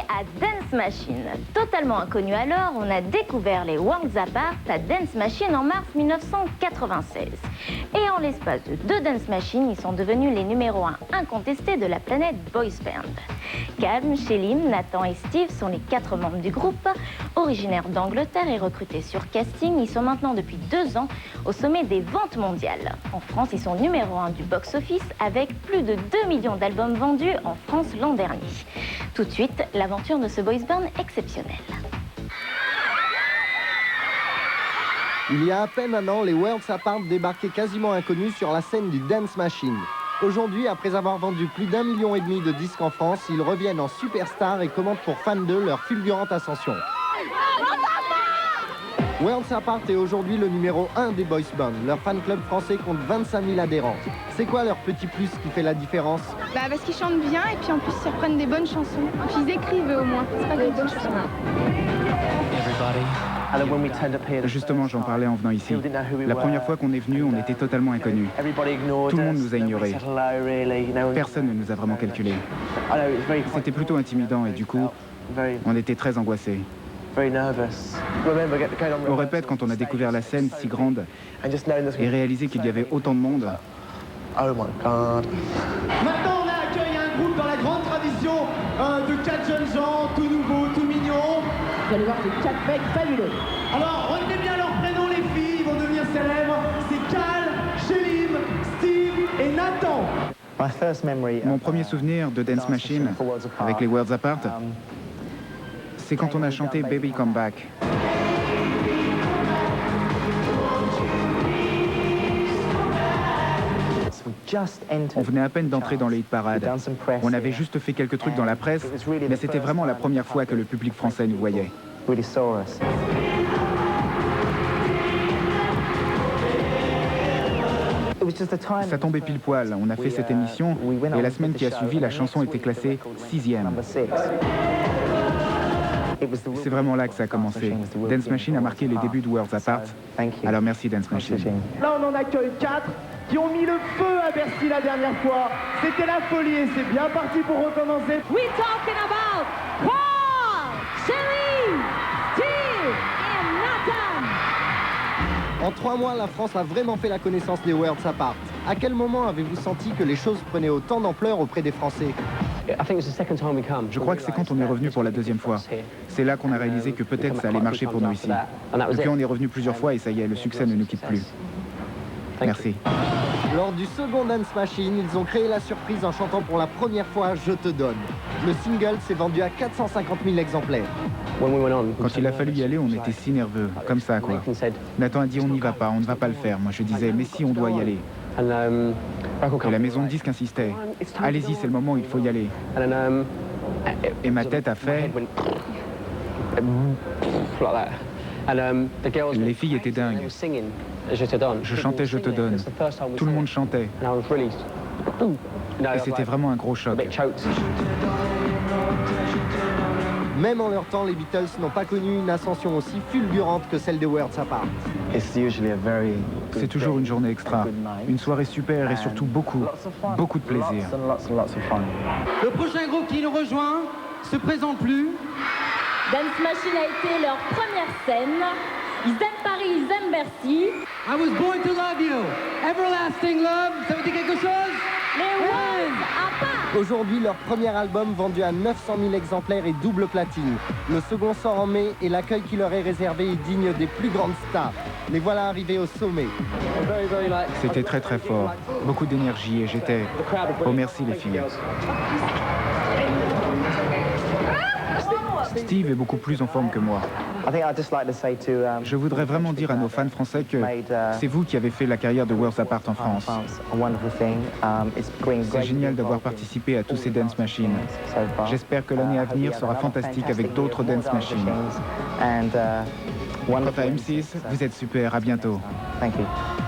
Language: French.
à Dance Machine. Totalement inconnu alors, on a découvert les Worlds Apart à Dance Machine en mars 1996. Et en l'espace de 2 Dance Machines, ils sont devenus les numéros 1 incontestés de la planète Boys Band. Cam, Shelim, Nathan et Steve sont les 4 membres du groupe. Originaires d'Angleterre et recrutés sur casting, ils sont maintenant depuis 2 ans au sommet des ventes mondiales. En France, ils sont numéro 1 du box-office avec plus de 2 millions d'albums vendus en France l'an dernier. Tout de suite, l'aventure de ce boys band exceptionnel. Il y a à peine un an, les Worlds Apart débarquaient quasiment inconnus sur la scène du Dance Machine. Aujourd'hui, après avoir vendu plus d'1,5 million de disques en France, ils reviennent en superstars et commentent pour Fan 2 leur fulgurante ascension. Worlds Apart est aujourd'hui le numéro 1 des boys bands. Leur fan club français compte 25 000 adhérents. C'est quoi leur petit plus qui fait la différence? Parce qu'ils chantent bien et puis en plus ils reprennent des bonnes chansons. Et puis ils écrivent au moins, c'est pas des bonnes chansons. Justement, j'en parlais en venant ici. La première fois qu'on est venu, on était totalement inconnus. Tout le monde nous a ignorés. Personne ne nous a vraiment calculés. C'était plutôt intimidant et du coup, on était très angoissés. On répète quand on a découvert la scène si grande et réalisé qu'il y avait autant de monde. Maintenant, on accueille un groupe dans la grande tradition de 4 jeunes gens, tout nouveaux, tout mignons. Vous allez voir ces 4 mecs fabuleux. Alors, retenez bien leurs prénoms, les filles, ils vont devenir célèbres. C'est Cal, Shelim, Steve et Nathan. Mon premier souvenir de Dance Machine avec les Worlds Apart, c'est quand on a chanté Baby Come Back. On venait à peine d'entrer dans les hit parades. On avait juste fait quelques trucs dans la presse, mais c'était vraiment la première fois que le public français nous voyait. Ça tombait pile poil. On a fait cette émission et la semaine qui a suivi, la chanson était classée 6e. C'est vraiment là que ça a commencé. Dance Machine a marqué les débuts de Worlds Apart. Alors merci Dance Machine. Là, on en accueille 4 qui ont mis le feu à Bercy la dernière fois. C'était la folie et c'est bien parti pour recommencer. We talking about Paul, Shelim, Steve et Nathan. En 3 mois, la France a vraiment fait la connaissance des Worlds Apart. À quel moment avez-vous senti que les choses prenaient autant d'ampleur auprès des Français? Je crois que c'est quand on est revenu pour la 2e fois. C'est là qu'on a réalisé que peut-être ça allait marcher pour nous ici. Depuis, on est revenu plusieurs fois et ça y est, le succès ne nous quitte plus. Merci. Lors du second Dance Machine, ils ont créé la surprise en chantant pour la première fois « Je te donne ». Le single s'est vendu à 450 000 exemplaires. Quand il a fallu y aller, on était si nerveux, comme ça quoi. Nathan a dit on n'y va pas, on ne va pas le faire. Moi je disais mais si, on doit y aller. Et la maison de disques insistait. Allez-y, c'est le moment, il faut y aller. Et ma tête a fait... Les filles étaient dingues. Je chantais Je te donne. Tout le monde chantait. Et c'était vraiment un gros choc. Même en leur temps, les Beatles n'ont pas connu une ascension aussi fulgurante que celle des Worlds Apart. C'est toujours une journée extra, une soirée super et surtout beaucoup de plaisir. Le prochain groupe qui nous rejoint se présente plus. Dance Machine a été leur première scène. Ils aiment Paris, ils aiment Bercy. I was born to love you. Everlasting love, ça vous dit quelque chose? Les Worlds Apart. Aujourd'hui, leur premier album vendu à 900 000 exemplaires est double platine. Le second sort en mai et l'accueil qui leur est réservé est digne des plus grandes stars. Les voilà arrivés au sommet. C'était très très fort, beaucoup d'énergie et j'étais... Oh merci les filles. Steve est beaucoup plus en forme que moi. Je voudrais vraiment dire à nos fans français que c'est vous qui avez fait la carrière de Worlds Apart en France. C'est génial d'avoir participé à tous ces Dance Machines. J'espère que l'année à venir sera fantastique avec d'autres Dance Machines. Quant à M6, vous êtes super, à bientôt. Thank you.